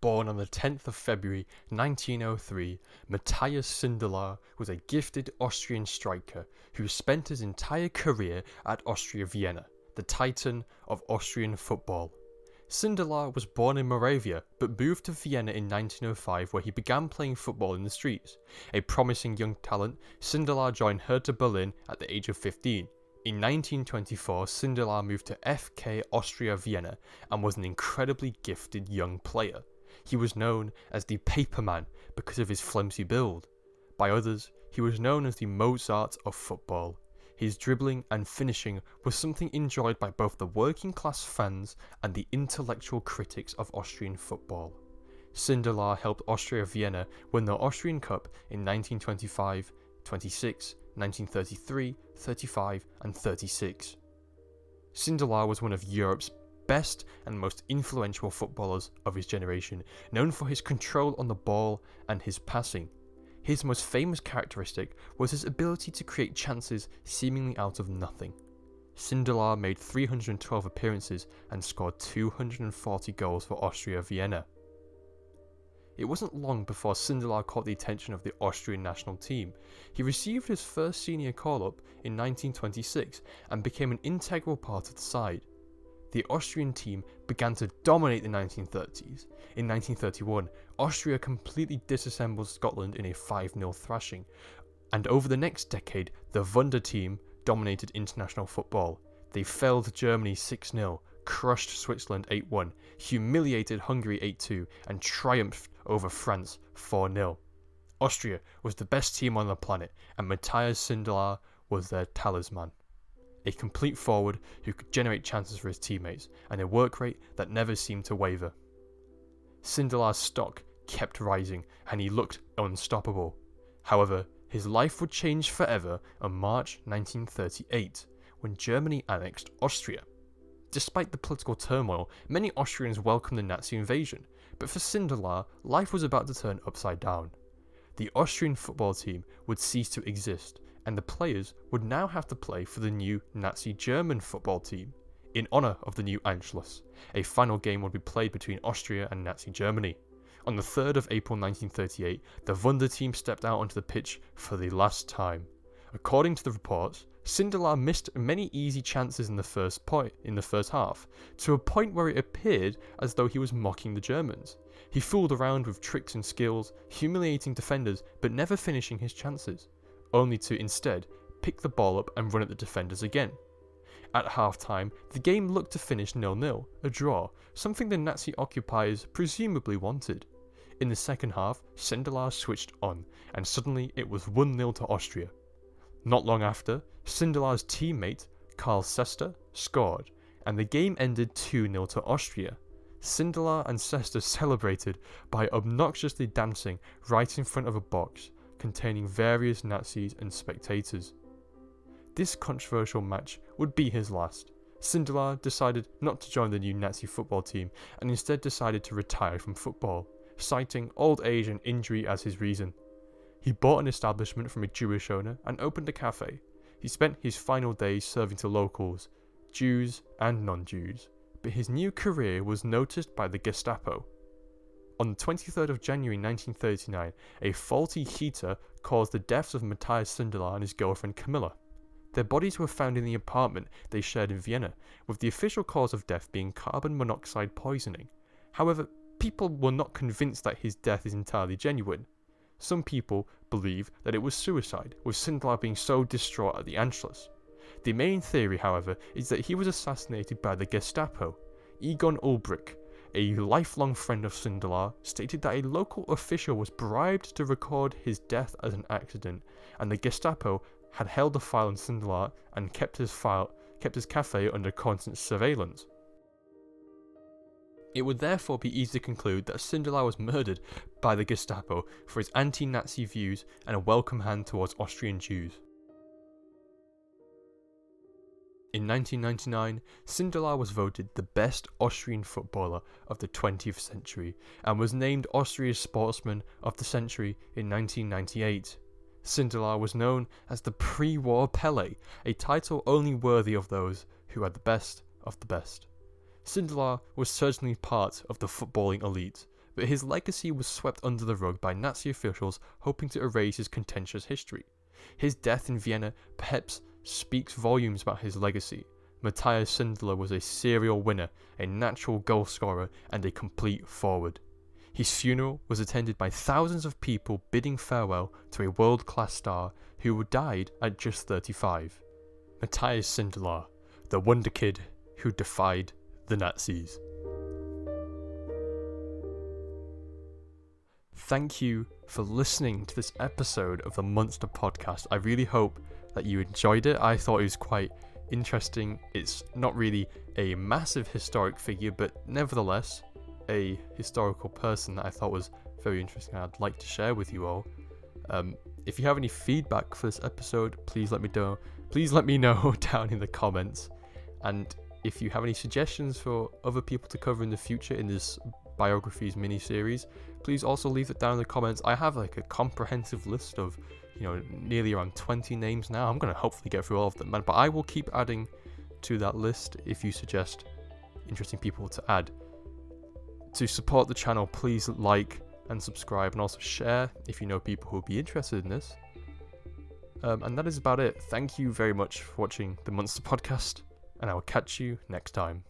Born on the 10th of February 1903, Matthias Sindelar was a gifted Austrian striker who spent his entire career at Austria Vienna, the titan of Austrian football. Sindelar was born in Moravia but moved to Vienna in 1905, where he began playing football in the streets. A promising young talent, Sindelar joined Hertha Berlin at the age of 15. In 1924, Sindelar moved to FK Austria Vienna and was an incredibly gifted young player. He was known as the Paperman because of his flimsy build. By others, he was known as the Mozart of football. His dribbling and finishing was something enjoyed by both the working class fans and the intellectual critics of Austrian football. Sindelar helped Austria Vienna win the Austrian Cup in 1925, 26, 1933, 35 and 36. Sindelar was one of Europe's best and most influential footballers of his generation, known for his control on the ball and his passing. His most famous characteristic was his ability to create chances seemingly out of nothing. Sindelar made 312 appearances and scored 240 goals for Austria Vienna. It wasn't long before Sindelar caught the attention of the Austrian national team. He received his first senior call-up in 1926 and became an integral part of the side. The Austrian team began to dominate the 1930s. In 1931, Austria completely disassembled Scotland in a 5-0 thrashing, and over the next decade, the Wunder team dominated international football. They felled Germany 6-0, crushed Switzerland 8-1, humiliated Hungary 8-2, and triumphed over France 4-0. Austria was the best team on the planet, and Matthias Sindelar was their talisman. A complete forward who could generate chances for his teammates, and a work rate that never seemed to waver. Sindelar's stock kept rising, and he looked unstoppable. However, his life would change forever on March 1938, when Germany annexed Austria. Despite the political turmoil, many Austrians welcomed the Nazi invasion, but for Sindelar, life was about to turn upside down. The Austrian football team would cease to exist, and the players would now have to play for the new Nazi German football team, in honour of the new Anschluss. A final game would be played between Austria and Nazi Germany. On the 3rd of April 1938, the Wunder team stepped out onto the pitch for the last time. According to the reports, Sindelar missed many easy chances in the first half, to a point where it appeared as though he was mocking the Germans. He fooled around with tricks and skills, humiliating defenders but never finishing his chances, only to instead pick the ball up and run at the defenders again. At half-time, the game looked to finish 0-0, a draw, something the Nazi occupiers presumably wanted. In the second half, Sindelar switched on, and suddenly it was 1-0 to Austria. Not long after, Sindelar's teammate, Karl Sester, scored, and the game ended 2-0 to Austria. Sindelar and Sester celebrated by obnoxiously dancing right in front of a box containing various Nazis and spectators. This controversial match would be his last. Sindelar decided not to join the new Nazi football team and instead decided to retire from football, citing old age and injury as his reason. He bought an establishment from a Jewish owner and opened a cafe. He spent his final days serving to locals, Jews and non-Jews, but his new career was noticed by the Gestapo. On the 23rd of January 1939, a faulty heater caused the deaths of Matthias Sindelar and his girlfriend Camilla. Their bodies were found in the apartment they shared in Vienna, with the official cause of death being carbon monoxide poisoning. However, people were not convinced that his death is entirely genuine. Some people believe that it was suicide, with Sindelar being so distraught at the Anschluss. The main theory, however, is that he was assassinated by the Gestapo. Egon Ulbrich, a lifelong friend of Sindelar, stated that a local official was bribed to record his death as an accident, and the Gestapo had held a file on Sindelar and kept his cafe under constant surveillance. It would therefore be easy to conclude that Sindelar was murdered by the Gestapo for his anti-Nazi views and a welcome hand towards Austrian Jews. In 1999, Sindelar was voted the best Austrian footballer of the 20th century and was named Austria's Sportsman of the Century in 1998. Sindelar was known as the pre-war Pelé, a title only worthy of those who had the best of the best. Sindelar was certainly part of the footballing elite, but his legacy was swept under the rug by Nazi officials hoping to erase his contentious history. His death in Vienna perhaps speaks volumes about his legacy. Matthias Sindelar was a serial winner, a natural goal scorer, and a complete forward. His funeral was attended by thousands of people bidding farewell to a world-class star who died at just 35. Matthias Sindelar, the Wonderkid who defied the Nazis. Thank you for listening to this episode of the Münster podcast. I really hope that you enjoyed it. I thought it was quite interesting. It's not really a massive historic figure, but nevertheless a historical person that I thought was very interesting and I'd like to share with you all. If you have any feedback for this episode, please let me know. Please let me know down in the comments. And if you have any suggestions for other people to cover in the future in this biographies mini-series, please also leave it down in the comments. I have like a comprehensive list of, nearly around 20 names now. I'm going to hopefully get through all of them, but I will keep adding to that list if you suggest interesting people to add. To support the channel, please like and subscribe, and also share if you know people who will be interested in this. And that is about it. Thank you very much for watching the Münster podcast, and I will catch you next time.